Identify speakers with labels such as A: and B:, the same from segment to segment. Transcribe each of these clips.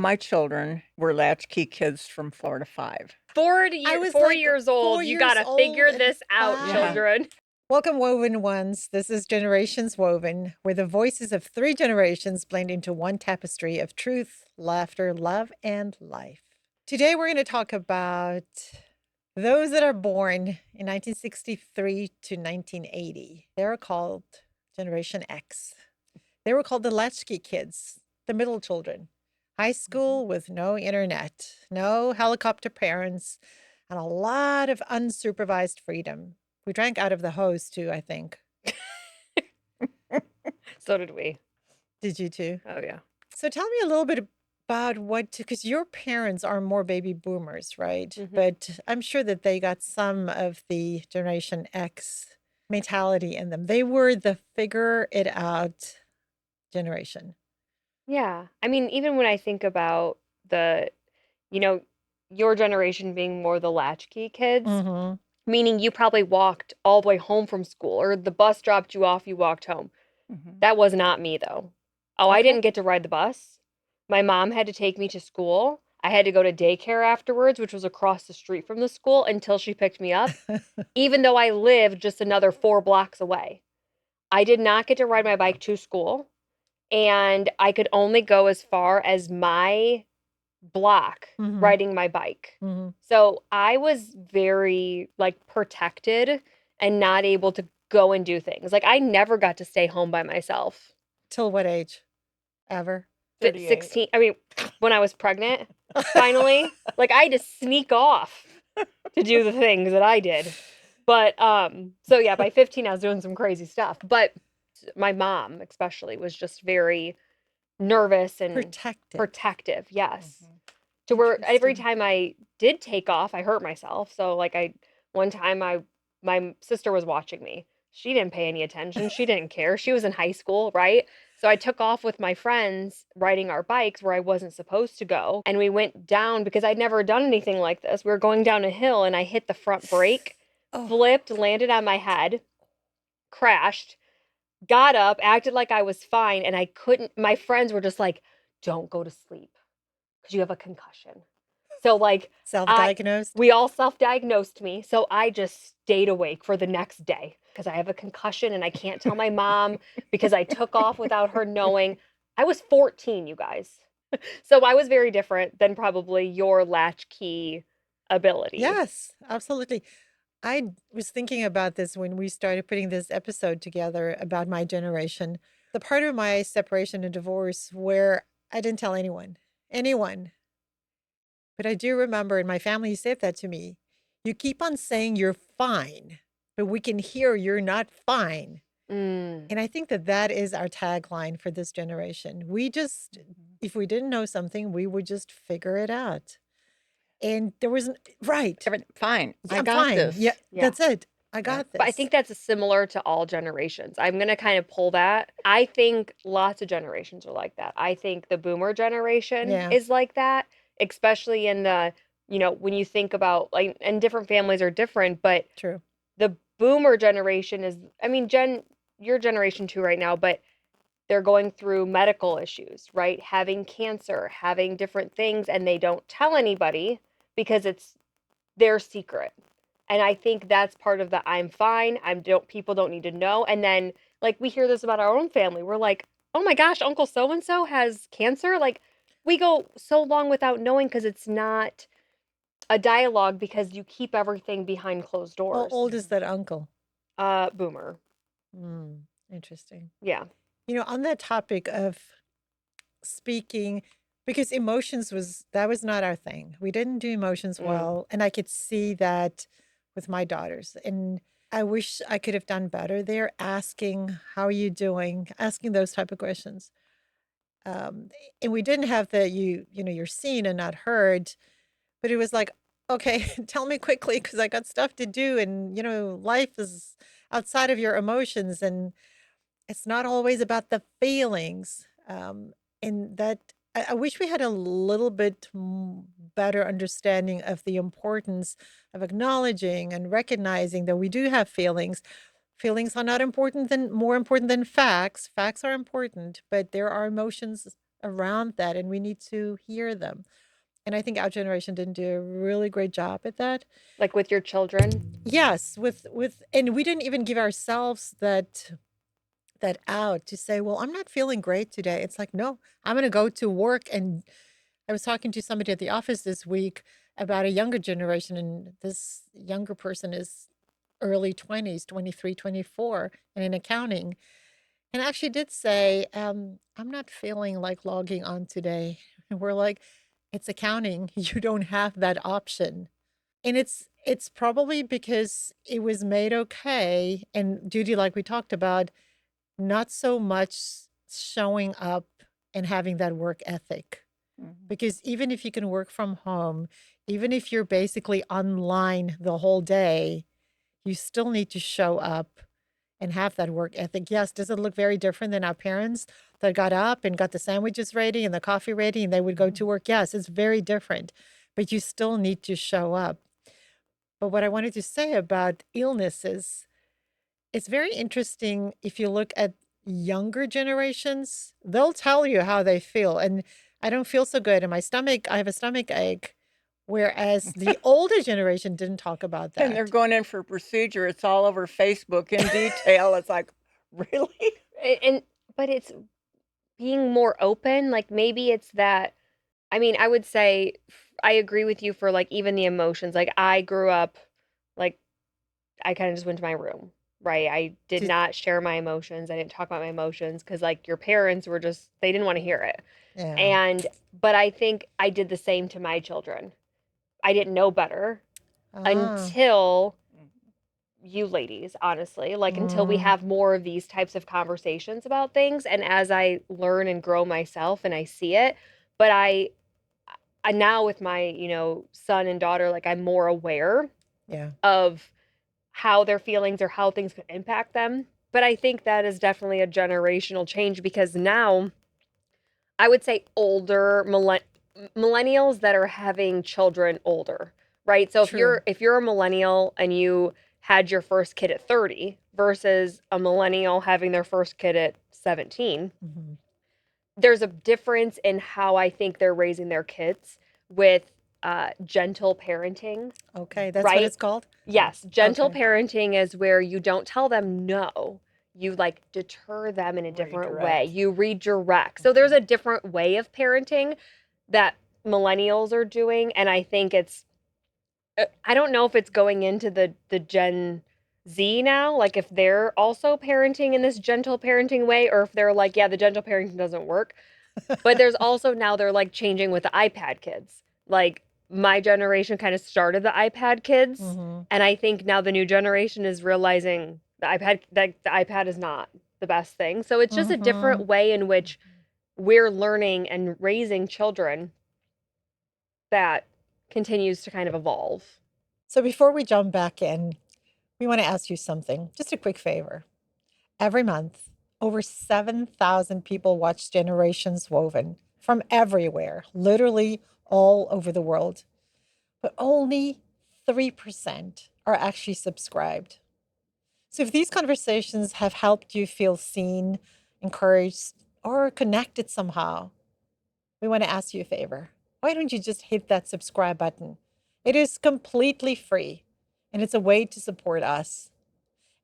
A: My children were latchkey kids from 4 to 5.
B: I was
C: 4
B: like
C: years
B: 4
C: old. You
B: years
C: gotta
B: old
C: figure
B: and
C: this out,
B: 5.
C: children.
B: Welcome, Woven Ones. This is Generations Woven, where the voices of 3 generations blend into one tapestry of truth, laughter, love, and life. Today, we're going to talk about those that are born in 1963 to 1980. They're called Generation X. They were called the latchkey kids, the middle children. High school with no internet, no helicopter parents, and a lot of unsupervised freedom. We drank out of the hose too, I think.
C: So did we.
B: Did you too?
C: Oh, yeah.
B: So tell me a little bit about because your parents are more baby boomers, right?
C: Mhm.
B: But I'm sure that they got some of the Generation X mentality in them. They were the figure it out generation.
C: Yeah. I mean, even when I think about the, you know, your generation being more the latchkey kids,
B: Mm-hmm.
C: meaning you probably walked all the way home from school or the bus dropped you off, you walked home.
A: Mhm.
C: That was not me, though. Oh, I
A: Okay.
C: didn't get to ride the bus. My mom had to take me to school. I had to go to daycare afterwards, which was across the street from the school until she picked me up, even though I lived just another 4 blocks away. I did not get to ride my bike to school, and I could only go as far as my block
B: Mm-hmm.
C: riding my bike.
B: Mm-hmm.
C: So I was very like protected and not able to go and do things. Like I never got to stay home by myself.
B: Till what age? Ever?
A: 38.
C: 16, I mean, when I was pregnant, finally, like I had to sneak off to do the things that I did. But so yeah, by 15 I was doing some crazy stuff. But my mom especially was just very nervous and
B: Protective.
C: protective. Yes.
A: Mhm.
C: To where every
B: Interesting.
C: time I did take off, I hurt myself. So like one time my sister was watching me. She didn't pay any attention. She didn't care. She was in high school, right? So I took off with my friends riding our bikes where I wasn't supposed to go. And we went down because I'd never done anything like this. We were going down a hill and I hit the front brake,
B: Oh,
C: flipped, landed on my head, crashed, got up, acted like I was fine, and I couldn't. My friends were just like, don't go to sleep because you have a concussion. So like I
B: self-diagnosed?
C: we all self-diagnosed me. So I just stayed awake for the next day because I have a concussion and I can't tell my mom because I took off without her knowing. I was 14, you guys. So I was very different than probably your latchkey ability.
B: Yes, absolutely. I was thinking about this when we started putting this episode together about my generation. The part of my separation and divorce where I didn't tell anyone. But I do remember, and my family said that to me. You keep on saying you're fine, but we can hear you're not fine.
C: Mm.
B: And I think that that is our tagline for this generation. We just,
A: Mhm.
B: if we didn't know something, we would just figure it out. And there wasn't, right.
A: Fine.
B: Yeah,
A: I
B: I'm
A: got
B: fine. Yeah,
A: this.
C: Yeah.
B: that's it. I
A: Yep.
B: got
C: But I
B: this.
C: think that's similar to all generations. I'm going to kind of pull that. I think lots of generations are like that. I think the boomer generation
B: Yeah,
C: is like that, especially in the, when you think about like, and different families are different, but
B: true.
C: the boomer generation is, I mean, your generation too right now, but they're going through medical issues, right? Having cancer, having different things, and they don't tell anybody because it's their secret. And I think that's part of the I'm fine. People don't need to know. And then like we hear this about our own family. We're like, "Oh my gosh, Uncle so and so has cancer." Like we go so long without knowing because it's not a dialogue because you keep everything behind closed
B: How
C: doors.
B: old is that uncle?
C: Boomer.
B: Hmm, interesting.
C: Yeah.
B: On that topic of speaking, because emotions that was not our thing. We didn't do emotions
C: Mm.
B: well. And I could see that with my daughters. And I wish I could have done better there, asking, how are you doing? Asking those type of questions. Um, and we didn't have you're seen and not heard, but it was like, okay, tell me quickly because I got stuff to do. And, life is outside of your emotions. And it's not always about the feelings. And that I wish we had a little bit better understanding of the importance of acknowledging and recognizing that we do have feelings. Feelings are not more important than facts. Facts are important, but there are emotions around that, and we need to hear them. And I think our generation didn't do a really great job at that.
C: Like with your children?
B: Yes, with and we didn't even give ourselves that out to say, well, I'm not feeling great today. It's like, no, I'm going to go to work. And I was talking to somebody at the office this week about a younger generation, and this younger person is early 20s, 23, 24, and in accounting. And actually did say, I'm not feeling like logging on today. And we're like, it's accounting. You don't have that option. And it's probably because it was made okay. And duty, like we talked about, not so much showing up and having that work ethic.
A: Mhm.
B: Because even if you can work from home, even if you're basically online the whole day, you still need to show up and have that work ethic. Yes, does it look very different than our parents that got up and got the sandwiches ready and the coffee ready and they would go to work? Yes, it's very different, but you still need to show up. But what I wanted to say about illness is it's very interesting if you look at younger generations, they'll tell you how they feel. And I don't feel so good in my stomach. I have a stomach ache. Whereas the older generation didn't talk about
A: And they're
B: that.
A: going in for a procedure, it's all over Facebook in detail, it's like, "Really?"
C: And but it's being more open, like, maybe it's that I mean, I would say I agree with you for, like, even the emotions, like, I grew up, like, I kinda just went to my room, right? I did
B: To,
C: not share my emotions, I didn't talk about my emotions because, like, your parents were just they didn't wanna hear it,
B: yeah.
C: and but I think I did the same to my children. I didn't know better
B: Ah.
C: until
A: Mhm.
C: you ladies, honestly, like, until we
B: Mm,
C: have more of these types of conversations about things, and as I learn and grow myself and I see it, but I now with my, son and daughter, like, I'm more aware
B: yeah.
C: of how their feelings or how things could impact them, but I think that is definitely a generational change because now I would say older millennials that are having children older, right? So if
B: True.
C: you're a millennial and you had your first kid at 30 versus a millennial having their first kid at 17,
B: Mhm.
C: there's a difference in how I think they're raising their kids with gentle parenting,
B: Okay, that's what
C: right?
B: it's called?
C: Yes, gentle
B: Okay.
C: parenting is where you don't tell them no. You like deter them in a different way.
A: Redirect.
C: You redirect. So there's a different way of parenting that millennials are doing, and I think it's I don't know if it's going into the Gen Z now, like if they're also parenting in this gentle parenting way or if they're like, yeah, the gentle parenting doesn't work. But there's also now they're like changing with the iPad kids. Like my generation kind of started the iPad kids,
B: Mhm.
C: and I think now the new generation is realizing the iPad is not the best thing. So it's just a
B: Mhm.
C: different way in which we're learning and raising children that continues to kind of evolve.
B: So before we jump back in, we want to ask you something. Just a quick favor. Every month, over 7,000 people watch Generations Woven from everywhere, literally all over the world. But only 3% are actually subscribed. So if these conversations have helped you feel seen, encouraged, or connected somehow, we want to ask you a favor. Why don't you just hit that subscribe button? It is completely free, and it's a way to support us.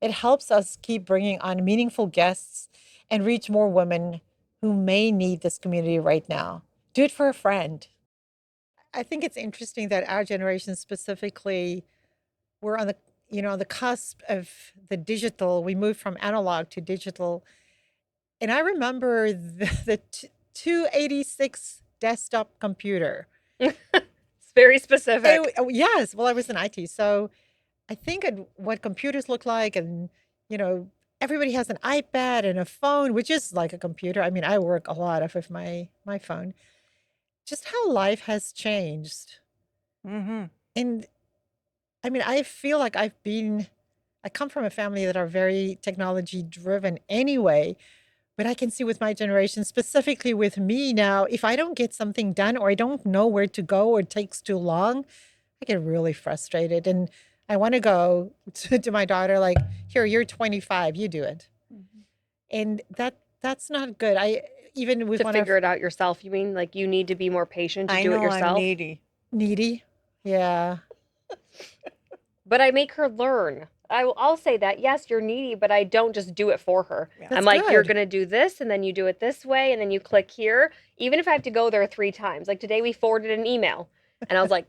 B: It helps us keep bringing on meaningful guests and reach more women who may need this community right now. Do it for a friend. I think it's interesting that our generation specifically, we're on the on the cusp of the digital. We moved from analog to digital. And I remember the 286 desktop computer.
C: It's very specific.
B: Yes, well, I was in IT, so I think what computers look like, and you know, everybody has an iPad and a phone, which is like a computer. I mean, I work a lot off of my phone. Just how life has changed,
A: Mhm.
B: and I mean, I feel like I come from a family that are very technology driven anyway. But I can see with my generation, specifically with me now, if I don't get something done or I don't know where to go or it takes too long, I get really frustrated. And I want to go to my daughter, like, here, you're 25, you do it.
A: Mhm.
B: And that's not good. even with
C: To
B: one of
C: figure it out yourself, you mean? Like, you need to be more patient to
A: I
C: do it
A: know I'm
C: yourself?
A: needy.
B: needy. Yeah.
C: But I make her learn. I'll say that. Yes, you're needy, but I don't just do it for her.
A: Yeah.
C: I'm
B: That's
C: like, you're
B: good.
C: going to do this, and then you do it this way, and then you click here. Even if I have to go there 3 times. Like today, we forwarded an email, and I was like,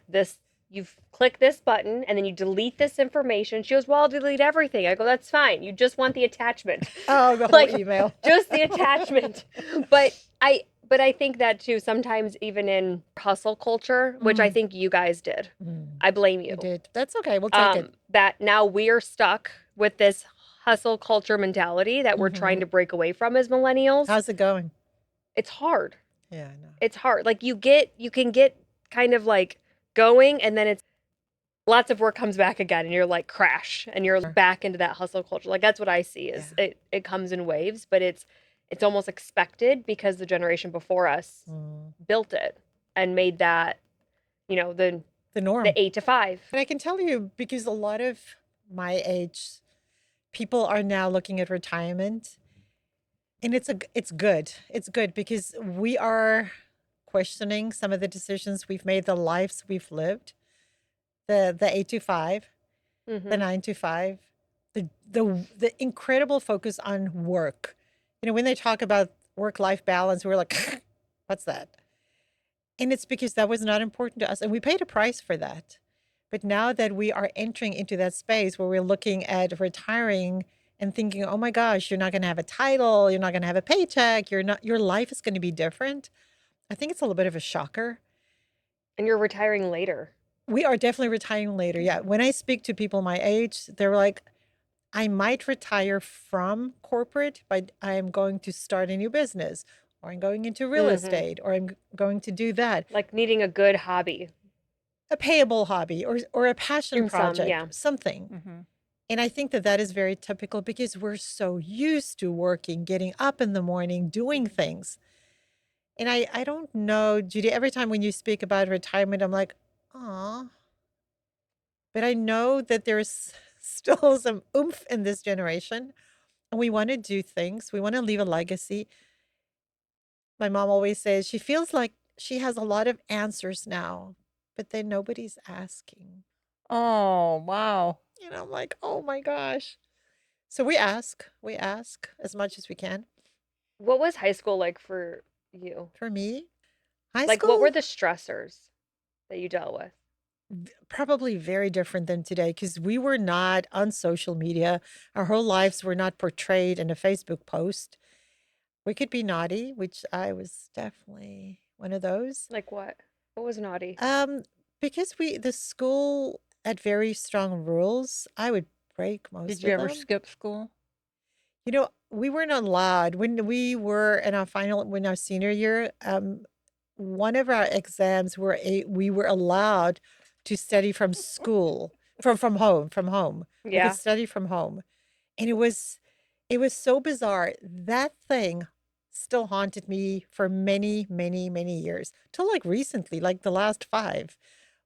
C: you click this button, and then you delete this information. She goes, well, I'll delete everything. I go, that's fine. You just want the attachment.
B: Oh, the whole
C: Like,
B: email.
C: just the attachment. But I think that too, sometimes even in hustle culture, which I
B: Mm,
C: think you guys did.
B: mm,
C: I blame
B: we
C: you.
B: did. That's okay. We'll take it.
C: That now we're stuck with this hustle culture mentality that we're trying
B: Hmm.
C: to break away from as millennials.
B: How's it going?
C: It's hard.
B: Yeah, I know.
C: It's hard. Like you can get kind of like going, and then it's lots of work comes back again, and you're like crash, and you're back into that hustle culture. Like that's what I see is
B: Yeah.
C: it comes in waves, but it's almost expected because the generation before us
B: Mm.
C: built it and made that, the
B: The norm.
C: 8 to 5.
B: And I can tell you because a lot of my age people are now looking at retirement, and it's good. It's good because we are questioning some of the decisions we've made, the lives we've lived, the 8 to 5, the
C: Mm-hmm.
B: 9 to 5, the incredible focus on work. When they talk about work-life balance, we're like, what's that? And it's because that was not important to us, and we paid a price for that. But now that we are entering into that space where we're looking at retiring and thinking, oh my gosh, you're not going to have a title, you're not going to have a paycheck, your life is going to be different. I think it's a little bit of a shocker.
C: And you're retiring later.
B: We are definitely retiring later. Yeah. When I speak to people my age, they're like, I might retire from corporate, but I'm going to start a new business, or I'm going into real
C: Mm-hmm.
B: estate, or I'm going to do that.
C: Like needing a good hobby.
B: A payable hobby or a passion
C: In some,
B: project,
C: yeah.
B: something.
A: Mm-hmm.
B: And I think that that is very typical because we're so used to working, getting up in the morning, doing things. And I don't know, Judy, every time when you speak about retirement, I'm like, oh, but I know that there's still some oomph in this generation. And we want to do things, we want to leave a legacy. My mom always says she feels like she has a lot of answers now, but then nobody's asking.
A: Oh, wow.
B: I'm like, oh my gosh. So we ask as much as we can.
C: What was high school like for you?
B: For me, high
C: Like, what were
B: school,
C: the stressors that you dealt with?
B: probably very different than today because we were not on social media. Our whole lives were not portrayed in a Facebook post. We could be naughty, which I was definitely one of those.
C: Like, what? What was naughty?
B: Um, because the school had very strong rules, I would break most
A: Did you
B: of
A: ever
B: them.
A: skip school?
B: We weren't allowed when we were in when our senior year. One of our exams we were allowed to study from school, from home. We could
C: Yeah.
B: study from home, and it was so bizarre. That thing still haunted me for many, many, many years till like recently, like the last 5,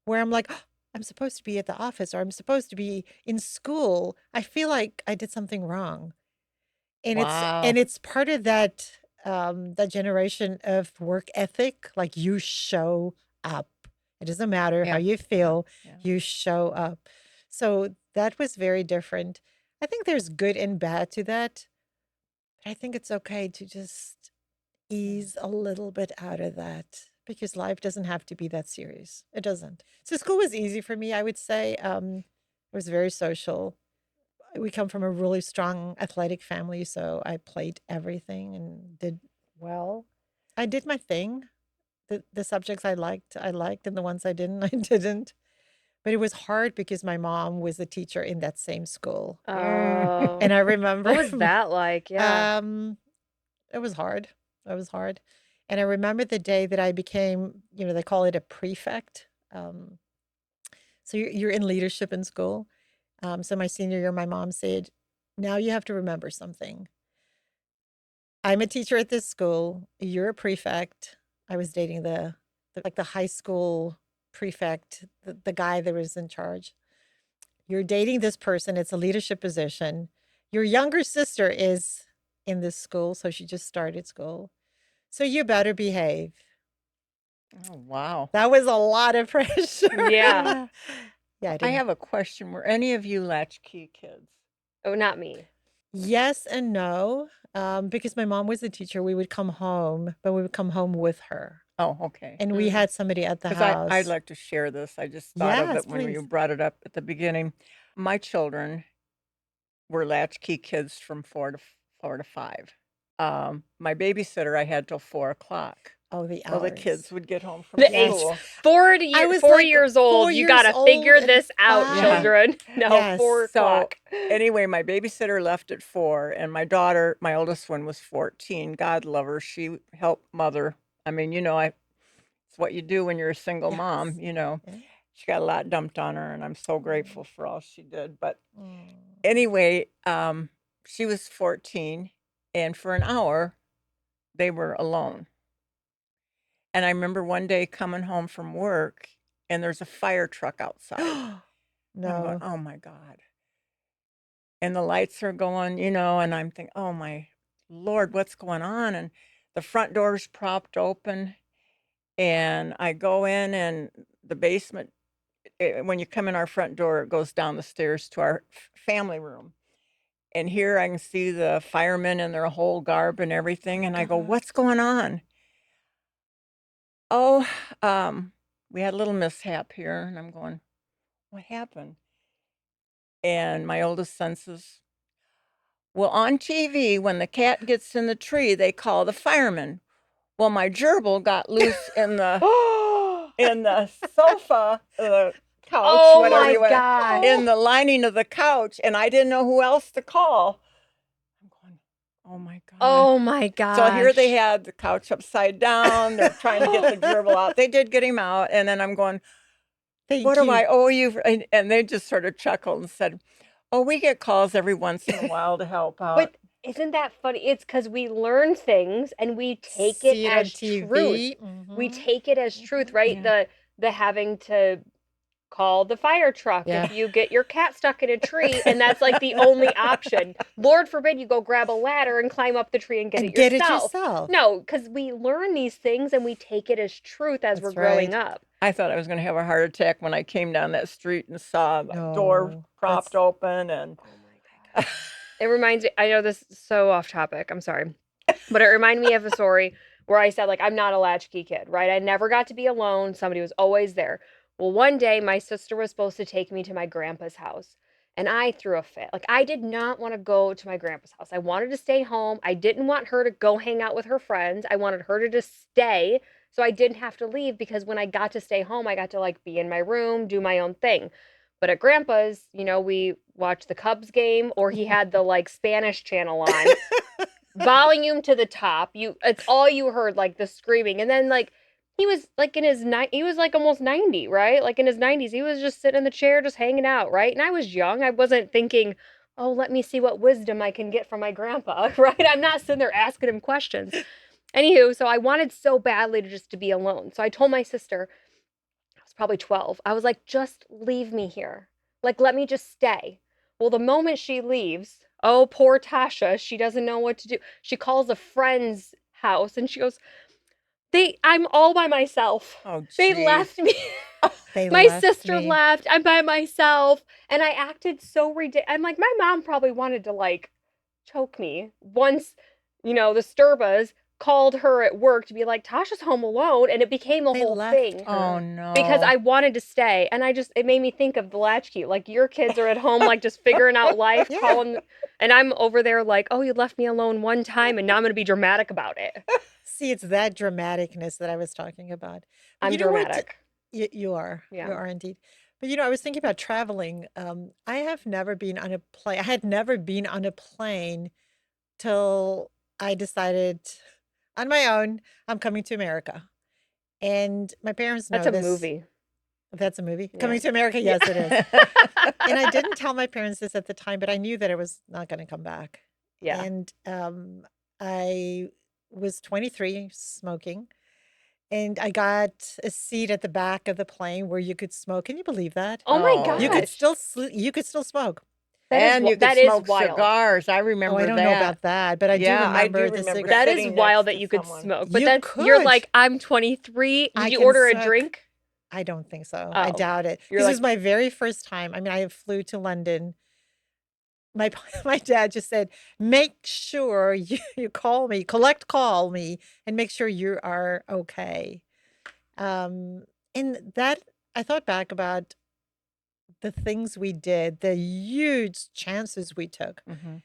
B: where I'm like. I'm supposed to be at the office or I'm supposed to be in school. I feel like I did something wrong. And it's
A: Wow.
B: and it's part of that generation of work ethic, like you show up. It doesn't matter how
A: Yeah.
B: you
A: Yeah.
B: feel,
A: Yeah.
B: you show up. So that was very different. I think there's good and bad to that, but I think it's okay to just
A: Yeah.
B: ease a little bit out of that because life doesn't have to be that serious. It doesn't. So school was easy for me, I would say. It was very social. We come from a really strong athletic family, so I played everything and did well. I did my thing. The subjects I liked, and the ones I didn't, I didn't. But it was hard because my mom was a teacher in that same school.
C: Oh.
B: And I
C: What
B: remember
C: was that like? Yeah.
B: um it was hard. It was hard. And I remember the day that I became, they call it a prefect. So you're in leadership in school. So my senior year, my mom said, now you have to remember something. I'm a teacher at this school. You're a prefect. I was dating the high school prefect, the guy that was in charge. You're dating this person. It's a leadership position. Your younger sister is in this school, so she just started school. So you better behave.
A: Oh, wow.
B: That was a lot of pressure.
C: Yeah.
B: Yeah, I
A: I
B: didn't.
A: have a question. Were any of you latchkey kids?
C: Oh, not me.
B: Yes and no. Because my mom was a teacher, we would come home, but we would come home with her.
A: Oh, okay.
B: And we
C: Mm.
B: had somebody at the
A: Because I'd
B: house.
A: like to share this. I just thought of
B: Yes,
A: it when you
B: please.
A: brought it up at the beginning. My children were latchkey kids from 4 to 5. My babysitter I had till 4 o'clock.
B: Oh, the
A: So the
B: hours.
A: kids would get home from
C: The
B: Yes.
A: school.
C: 4
B: was
C: 4 years
B: like 4
C: old. You
B: years
C: gotta figure
B: old and
C: this out,
B: 5.
A: Yeah.
C: children. No,
B: Yes.
C: 4
A: So
C: o'clock.
A: anyway, my babysitter left at 4, and my daughter, my oldest one, was 14. God love her. She helped mother. I mean, it's what you do when you're a single mom.
B: Yes. Yeah.
A: She got a lot dumped on her, and I'm so grateful for all she did. But
B: Mm.
A: anyway, she was 14, and for an hour, they were alone. And I remember one day coming home from work, and there's a fire truck outside. And I'm going,
B: No.
A: oh my God. And the lights are going, and I'm thinking, oh my Lord, what's going on? And the front door's propped open, and I go in, and the basement, when you come in our front door, it goes down the stairs to our family room. And here I can see the firemen in their whole garb and everything. And I go,
B: God.
A: what's going on? Oh, we had a little mishap here. And I'm going, what happened? And my oldest son says, well, on TV, when the cat gets in the tree, they call the firemen. Well, my gerbil got loose in the sofa, the couch,
C: Oh
A: whatever
C: my
A: you want,
C: gosh.
A: in the lining of the couch, and I didn't know who else to call. I'm going, oh my God.
C: Oh my gosh.
A: So here they had the couch upside down. They're trying to get the gerbil out. They did get him out, and then I'm going,
B: Thank
A: what do
B: you.
A: I owe you? And they just sort of chuckled and said, oh, we get calls every once in a while to help out.
C: But isn't that funny? It's because we learn things and we take it
B: See it on
C: as truth.
B: TV.
C: We
B: Mhm.
C: take it as truth, right?
A: Yeah.
C: The having to call the fire truck
B: Yeah.
C: if you get your cat stuck in a tree, and that's like the only option. Lord forbid you go grab a ladder and climb up the tree and get it
B: Get it
C: yourself.
B: yourself.
C: No, because we learn these things and we take it as truth as
B: That's
C: we're growing
B: right.
C: up.
A: I thought I was going to have a heart attack when I came down that street and saw the door
B: No.
A: propped
B: That's
A: open. And
C: Oh my God. It reminds me, I know this is so off topic. I'm sorry. But it reminded me of a story where I said, like, I'm not a latchkey kid, right? I never got to be alone. Somebody was always there. Well, one day my sister was supposed to take me to my grandpa's house, and I threw a fit. Like, I did not want to go to my grandpa's house. I wanted to stay home. I didn't want her to go hang out with her friends. I wanted her to just stay so I didn't have to leave, because when I got to stay home, I got to like be in my room, do my own thing. But at grandpa's, we watched the Cubs game, or he had the like Spanish channel on, volume to the top. It's all you heard, like the screaming. And then like he was like he was like almost 90, right? Like in his 90s. He was just sitting in the chair just hanging out, right? And I was young. I wasn't thinking, "Oh, let me see what wisdom I can get from my grandpa," right? I'm not sitting there asking him questions. Anywho, so I wanted so badly to be alone. So I told my sister, I was probably 12. I was like, "Just leave me here. Like, let me just stay." Well, the moment she leaves, oh, poor Tasha, she doesn't know what to do. She calls a friend's house and she goes, I'm all by myself.
A: oh,
C: They
A: gee.
C: left me.
B: they
C: My
B: left
C: sister
B: me.
C: left. I'm by myself. And I acted so ridiculous. I'm like, my mom probably wanted to like choke me. Once, the Sturbas called her at work to be like, Tasha's home alone. And it became a
B: They
C: whole
B: left
C: thing
A: Oh,
B: her.
A: no.
C: because I wanted to stay. And it made me think of the latchkey. Like, your kids are at home, like just figuring out life,
B: Yeah.
C: calling. And I'm over there like, oh, you left me alone one time and now I'm going to be dramatic about it.
B: See, it's that dramaticness that I was talking about. But
C: I'm
B: you know what?
C: dramatic.
B: You are.
C: Yeah.
B: You are indeed. But I was thinking about traveling. I have never been on a plane. I had never been on a plane till I decided on my own I'm coming to America. And my parents know
C: That's a
B: this.
C: movie.
B: That's a movie.
C: Yeah.
B: Coming to America,
A: Yeah.
B: yes, it is. And I didn't tell my parents this at the time, but I knew that I was not going to come back.
C: Yeah.
B: And I was 23, smoking, and I got a seat at the back of the plane where you could smoke. Can you believe that?
C: Oh my
A: Oh.
B: You could
C: gosh.
B: still you could still smoke.
A: And you could
C: that is
A: smoke
C: wild.
A: cigars. I
B: Oh, I
A: remember
B: don't know
A: that.
B: about that, but I do
A: Yeah, I do
B: remember the
A: remember
C: That
B: cigarette.
C: is
A: sitting
C: wild
A: next
C: that
A: to
C: you could
A: someone.
C: smoke. But
B: You
C: you're
B: could.
C: like, I'm 23. Did
B: I
C: you
B: can
C: order a
B: suck.
C: drink?
B: I don't think so. I
C: Oh,
B: doubt it.
C: you're
B: This
C: like,
B: was my very first time. I mean, I flew to London. My my dad just said, "Make sure you call me, and make sure you are okay." Um, and that I thought back about the things we did, the huge chances we took.
A: Mhm.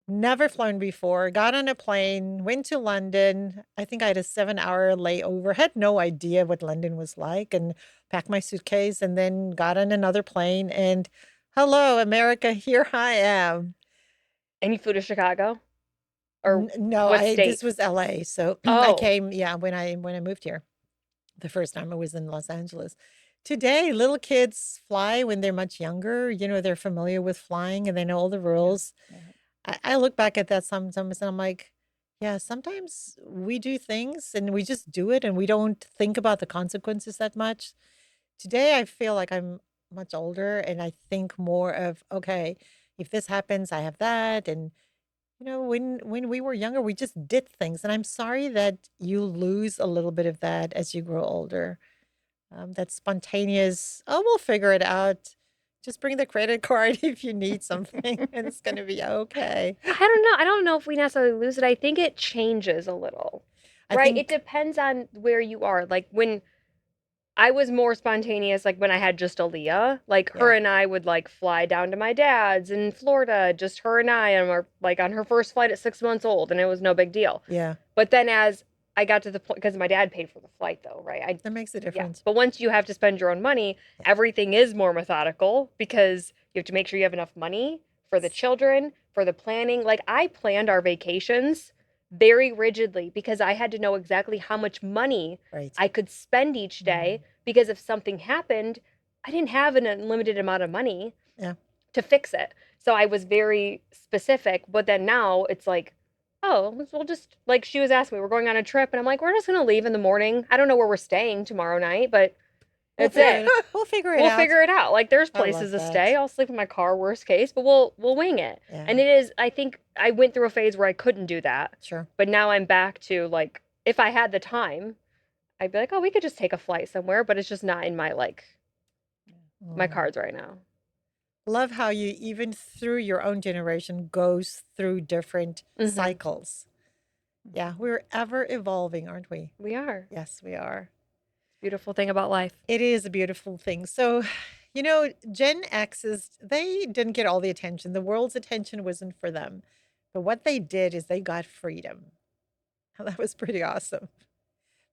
B: Never flown before, got on a plane, went to London. I think I had a 7-hour layover, had no idea what London was like, and packed my suitcase and then got on another plane. And hello, America, here I am.
C: and you flew to Chicago? Or
B: No,
C: what
B: this
C: state?
B: was LA. So I
C: Oh,
B: came, yeah, when I moved here. The first time I was in Los Angeles. Today, little kids fly when they're much younger. They're familiar with flying and they know all the
A: Yeah.
B: rules.
A: Yeah.
B: I look back at that sometimes and I'm like, yeah, sometimes we do things and we just do it and we don't think about the consequences that much. Today, I feel like I'm much older and I think more of, okay, if this happens, I have that. And when we were younger, we just did things. And I'm sorry that you lose a little bit of that as you grow older. That spontaneous, oh, we'll figure it out. Just bring the credit card if you need something, and it's going to be okay.
C: I don't know. I don't know if we necessarily lose it. I think it changes a little,
B: I
C: right? It
B: think,
C: depends on where you are. Like when I was more spontaneous, like when I had just Aaliyah, like her
B: yeah,
C: and I would like fly down to my dad's in Florida, just her and I, and we're like on her first flight at 6 months old, and it was no big deal.
B: yeah,
C: But then as I got to the point, because my dad paid for the flight though, right?
B: that makes a
C: Yeah.
B: difference.
C: But once you have to spend your own money,
B: Yeah.
C: everything is more methodical because you have to make sure you have enough money for the children, for the planning. Like I planned our vacations very rigidly because I had to know exactly how much money
B: Right.
C: I could spend each day because if something happened, I didn't have an unlimited amount of money
B: Yeah.
C: to fix it. So I was very specific, but then now it's like, oh, we'll just like she was asking me, we're going on a trip, and I'm like, we're just gonna leave in the morning. I don't know where we're staying tomorrow night, but that's it.
B: We'll figure it
C: We'll
B: out.
C: figure it out. Like there's
B: I love
C: places to stay.
B: that.
C: I'll sleep in my car, worst case, but we'll wing it. And
B: Yeah,
C: it is. I think I went through a phase where I couldn't do that,
B: sure.
C: but now I'm back to like if I had the time, I'd be like, oh, we could just take a flight somewhere, but it's just not in my my
B: Mm.
C: cards right now.
B: Love how you, even through your own generation, goes through different
C: Hmm.
B: cycles. Yeah, we're ever evolving, aren't we?
C: We are.
B: Yes, we are.
C: Beautiful thing about life.
B: It is a beautiful thing. So, Gen X's, they didn't get all the attention. The world's attention wasn't for them. But what they did is they got freedom. That was pretty awesome.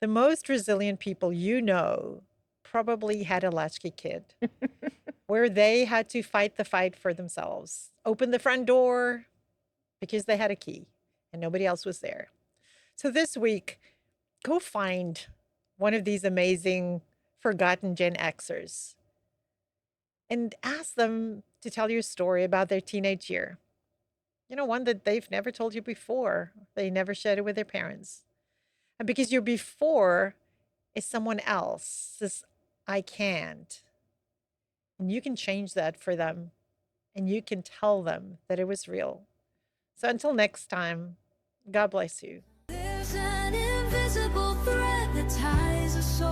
B: The most resilient people probably had a latchkey kid where they had to fight the fight for themselves, open the front door because they had a key and nobody else was there. So this week, go find one of these amazing forgotten Gen Xers and ask them to tell you a story about their teenage year. One that they've never told you before. They never shared it with their parents. And because your before is someone else's I can't. And you can change that for them and you can tell them that it was real. So until next time, God bless you.
D: There's an invisible thread that ties us all.